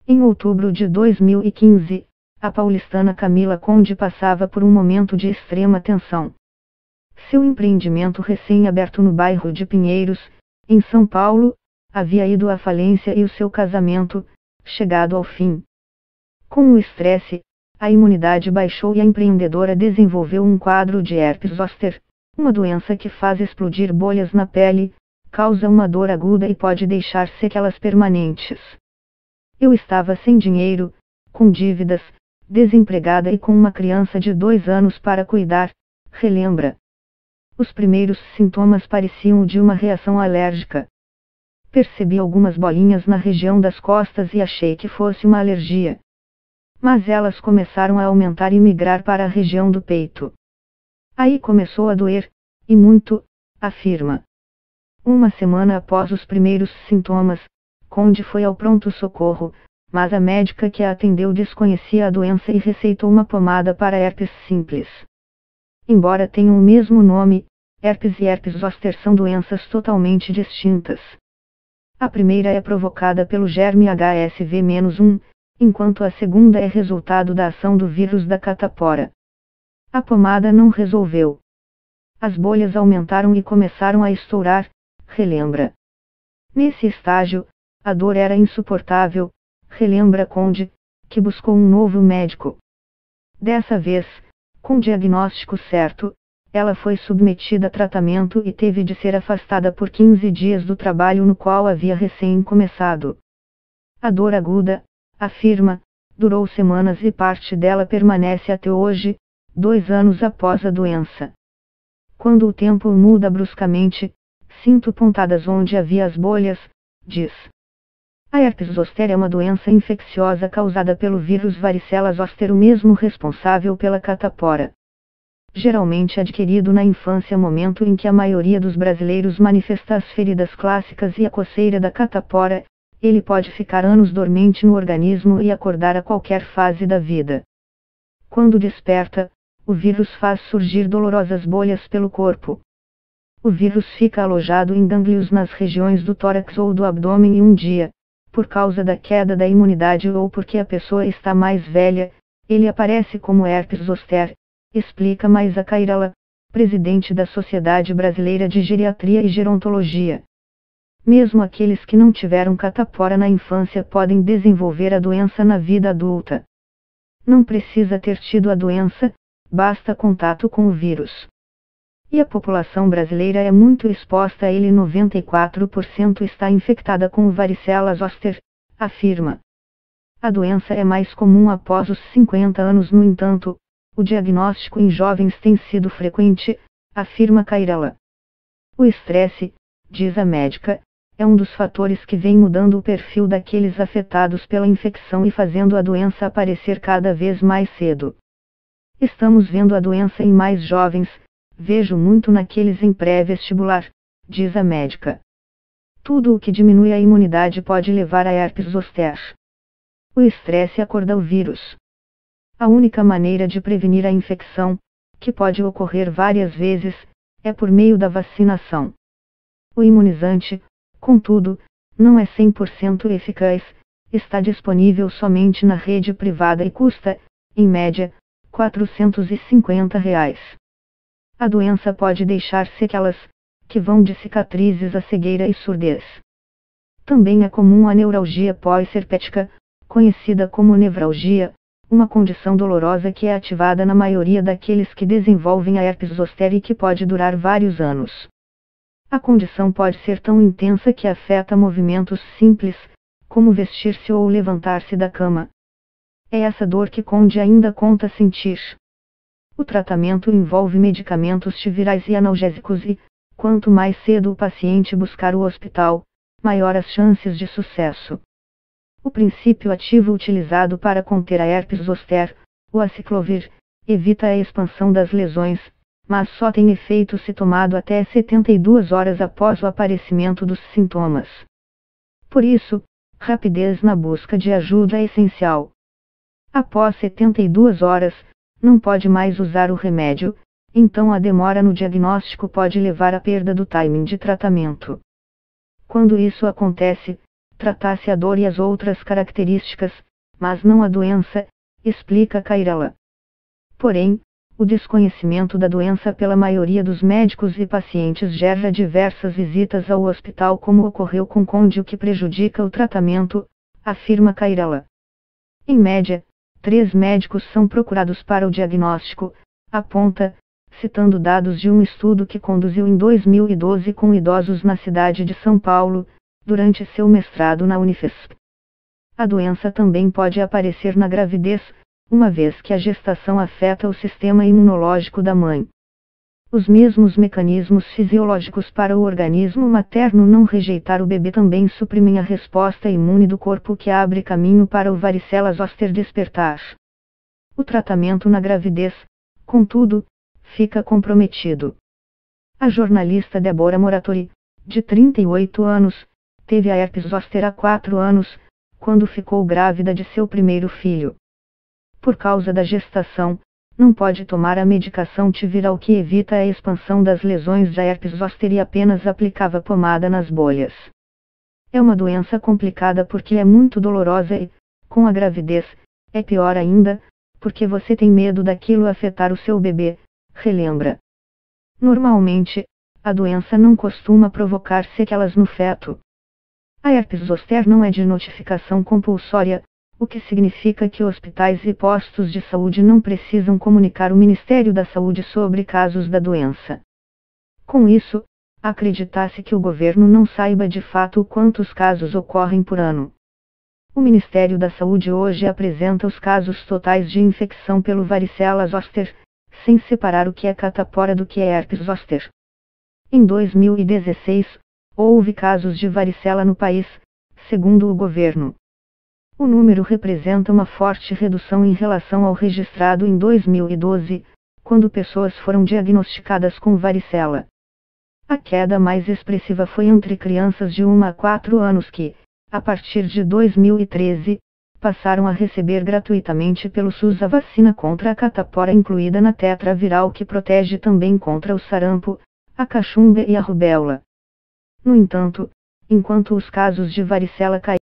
Em outubro de 2015, a paulistana Camila Conde passava por um momento de extrema tensão. Seu empreendimento recém-aberto no bairro de Pinheiros, em São Paulo, havia ido à falência e o seu casamento, chegado ao fim. Com o estresse, a imunidade baixou e a empreendedora desenvolveu um quadro de herpes zoster, uma doença que faz explodir bolhas na pele, causa uma dor aguda e pode deixar sequelas permanentes. Eu estava sem dinheiro, com dívidas, desempregada e com uma criança de 2 anos para cuidar, relembra. Os primeiros sintomas pareciam de uma reação alérgica. Percebi algumas bolinhas na região das costas e achei que fosse uma alergia. Mas elas começaram a aumentar e migrar para a região do peito. Aí começou a doer, e muito, afirma. Uma semana após os primeiros sintomas, Conde foi ao pronto-socorro, mas a médica que a atendeu desconhecia a doença e receitou uma pomada para herpes simples. Embora tenham o mesmo nome, herpes e herpes zoster são doenças totalmente distintas. A primeira é provocada pelo germe HSV-1, enquanto a segunda é resultado da ação do vírus da catapora. A pomada não resolveu. As bolhas aumentaram e começaram a estourar, relembra. Nesse estágio, a dor era insuportável, relembra Conde, que buscou um novo médico. Dessa vez, com diagnóstico certo, ela foi submetida a tratamento e teve de ser afastada por 15 dias do trabalho no qual havia recém começado. A dor aguda, afirma, durou semanas e parte dela permanece até hoje, 2 anos após a doença. Quando o tempo muda bruscamente, sinto pontadas onde havia as bolhas, diz. A herpes zoster é uma doença infecciosa causada pelo vírus varicela zoster, o mesmo responsável pela catapora. Geralmente adquirido na infância, momento em que a maioria dos brasileiros manifesta as feridas clássicas e a coceira da catapora, ele pode ficar anos dormente no organismo e acordar a qualquer fase da vida. Quando desperta, o vírus faz surgir dolorosas bolhas pelo corpo. O vírus fica alojado em gânglios nas regiões do tórax ou do abdômen e um dia, por causa da queda da imunidade ou porque a pessoa está mais velha, ele aparece como herpes zoster, explica mais a Cairala, presidente da Sociedade Brasileira de Geriatria e Gerontologia. Mesmo aqueles que não tiveram catapora na infância podem desenvolver a doença na vida adulta. Não precisa ter tido a doença, basta contato com o vírus. E a população brasileira é muito exposta a ele, 94% está infectada com o varicela zoster, afirma. A doença é mais comum após os 50 anos, no entanto, o diagnóstico em jovens tem sido frequente, afirma Cairala. O estresse, diz a médica, é um dos fatores que vem mudando o perfil daqueles afetados pela infecção e fazendo a doença aparecer cada vez mais cedo. Estamos vendo a doença em mais jovens, vejo muito naqueles em pré-vestibular, diz a médica. Tudo o que diminui a imunidade pode levar a herpes zoster. O estresse acorda o vírus. A única maneira de prevenir a infecção, que pode ocorrer várias vezes, é por meio da vacinação. O imunizante, contudo, não é 100% eficaz, está disponível somente na rede privada e custa, em média, R$ 450. A doença pode deixar sequelas, que vão de cicatrizes a cegueira e surdez. Também é comum a neuralgia pós-herpética, conhecida como nevralgia, uma condição dolorosa que é ativada na maioria daqueles que desenvolvem a herpes zoster e que pode durar vários anos. A condição pode ser tão intensa que afeta movimentos simples, como vestir-se ou levantar-se da cama. É essa dor que Conde ainda conta sentir. O tratamento envolve medicamentos antivirais e analgésicos e, quanto mais cedo o paciente buscar o hospital, maior as chances de sucesso. O princípio ativo utilizado para conter a herpes zoster, o aciclovir, evita a expansão das lesões, mas só tem efeito se tomado até 72 horas após o aparecimento dos sintomas. Por isso, rapidez na busca de ajuda é essencial. Após 72 horas, não pode mais usar o remédio, então a demora no diagnóstico pode levar à perda do timing de tratamento. Quando isso acontece, tratasse a dor e as outras características, mas não a doença, explica Kairala. Porém, o desconhecimento da doença pela maioria dos médicos e pacientes gera diversas visitas ao hospital, como ocorreu com Conde, o que prejudica o tratamento, afirma Kairala. Em média, 3 médicos são procurados para o diagnóstico, aponta, citando dados de um estudo que conduziu em 2012 com idosos na cidade de São Paulo, durante seu mestrado na Unifesp. A doença também pode aparecer na gravidez, uma vez que a gestação afeta o sistema imunológico da mãe. Os mesmos mecanismos fisiológicos para o organismo materno não rejeitar o bebê também suprimem a resposta imune do corpo, que abre caminho para o varicela zoster despertar. O tratamento na gravidez, contudo, fica comprometido. A jornalista Débora Moratori, de 38 anos, teve a herpes zoster há 4 anos, quando ficou grávida de seu primeiro filho. Por causa da gestação, não pode tomar a medicação antiviral que evita a expansão das lesões da herpes zoster e apenas aplicava pomada nas bolhas. É uma doença complicada porque é muito dolorosa e, com a gravidez, é pior ainda, porque você tem medo daquilo afetar o seu bebê, relembra. Normalmente, a doença não costuma provocar sequelas no feto. A herpes zoster não é de notificação compulsória, o que significa que hospitais e postos de saúde não precisam comunicar ao Ministério da Saúde sobre casos da doença. Com isso, acredita-se que o governo não saiba de fato quantos casos ocorrem por ano. O Ministério da Saúde hoje apresenta os casos totais de infecção pelo varicela zoster, sem separar o que é catapora do que é herpes zoster. Em 2016, houve casos de varicela no país, segundo o governo. O número representa uma forte redução em relação ao registrado em 2012, quando pessoas foram diagnosticadas com varicela. A queda mais expressiva foi entre crianças de 1 a 4 anos que, a partir de 2013, passaram a receber gratuitamente pelo SUS a vacina contra a catapora incluída na tetraviral, que protege também contra o sarampo, a cachumba e a rubéola. No entanto, enquanto os casos de varicela caíram